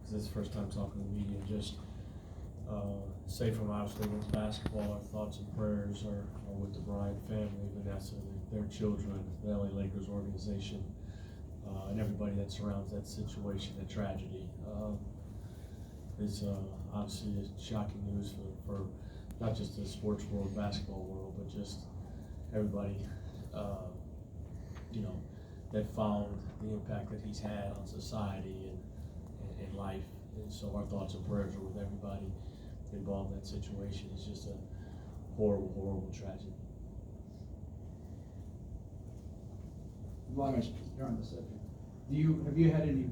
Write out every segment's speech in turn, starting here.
because it's the first time talking to the media. Just say from obviously with basketball, our thoughts and prayers are with the Bryant family, Vanessa, their children, the LA Lakers organization, and everybody that surrounds that situation, that tragedy. Is obviously shocking news for not just the sports world, basketball world, but just everybody, that found the impact that he's had on society and life. And so our thoughts and prayers are with everybody involved in that situation. It's just a horrible, horrible tragedy. As long as you're on the subject, have you had any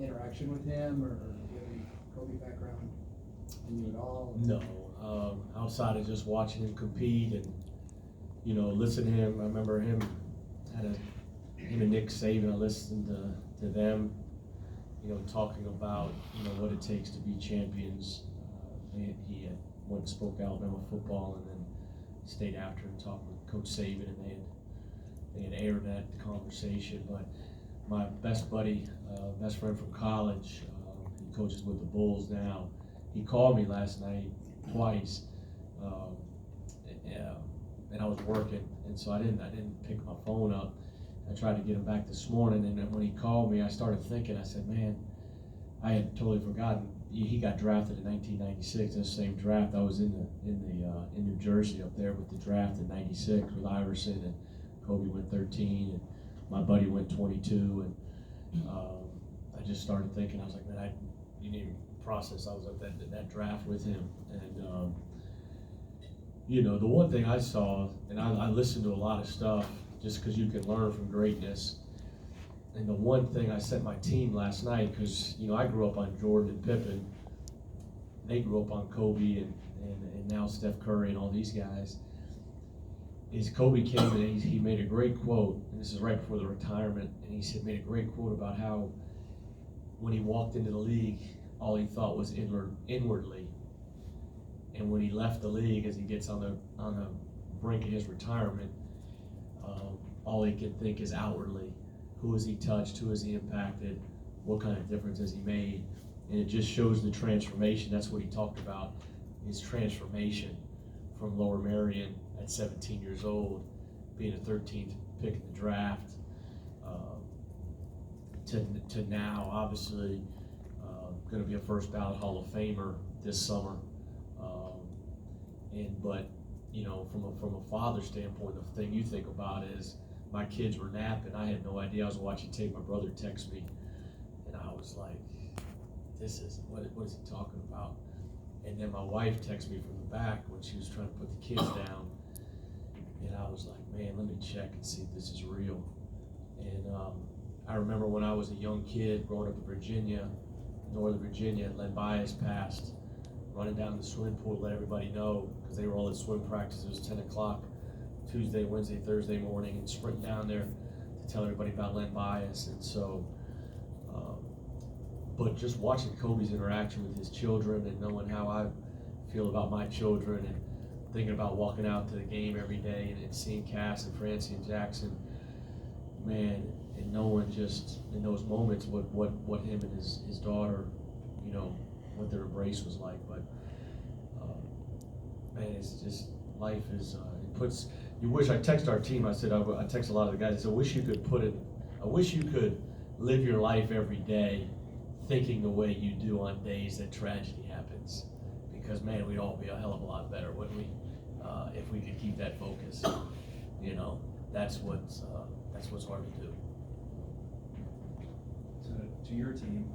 interaction with him, or do you have any Kobe background in you at all? No, outside of just watching him compete and listen to him. I remember him and Nick Saban. I listened to them, talking about what it takes to be champions. He had went and spoke Alabama football, and then stayed after and talked with Coach Saban, and they had aired that conversation. But my best buddy, best friend from college, he coaches with the Bulls now. He called me last night twice, and I was working, and so I didn't pick my phone up. I tried to get him back this morning, and then when he called me, I started thinking. I said, "Man, I had totally forgotten. He got drafted in 1996. The same draft. I was in New Jersey up there with the draft in '96 with Iverson, and Kobe went 13, and my buddy went 22, and I just started thinking. I was like, man, you need to process. I was at that draft with him, and the one thing I saw, and I listened to a lot of stuff just because you can learn from greatness. And the one thing I sent my team last night, because I grew up on Jordan and Pippen, they grew up on Kobe and now Steph Curry and all these guys, is Kobe came and he made a great quote, and this is right before the retirement, and he made a great quote about how when he walked into the league, all he thought was inwardly, and when he left the league, as he gets on the brink of his retirement, all he could think is outwardly. Who has he touched? Who has he impacted? What kind of difference has he made? And it just shows the transformation. That's what he talked about, his transformation from Lower Merion at 17 years old, being a 13th pick in the draft, to now, obviously, going to be a first ballot Hall of Famer this summer. But from a father standpoint, the thing you think about is, my kids were napping. I had no idea. I was watching tape. My brother texted me, and I was like, "This is what is he talking about?" And then my wife texted me from the back when she was trying to put the kids down, and I was like, "Man, let me check and see if this is real." And I remember when I was a young kid growing up in Virginia, Northern Virginia, Len Bias passed, running down the swimming pool to let everybody know, because they were all at swim practice. It was 10 o'clock. Tuesday, Wednesday, Thursday morning, and sprinting down there to tell everybody about Len Bias. And so, but just watching Kobe's interaction with his children and knowing how I feel about my children, and thinking about walking out to the game every day and seeing Cass and Francie and Jackson, man, and knowing just in those moments what him and his daughter, what their embrace was like. But man, it's just, life is, it puts, you wish, I text our team, I said, I text a lot of the guys, I said, I wish you could live your life every day thinking the way you do on days that tragedy happens. Because man, we'd all be a hell of a lot better, wouldn't we? If we could keep that focus. That's what's hard to do. So to your team,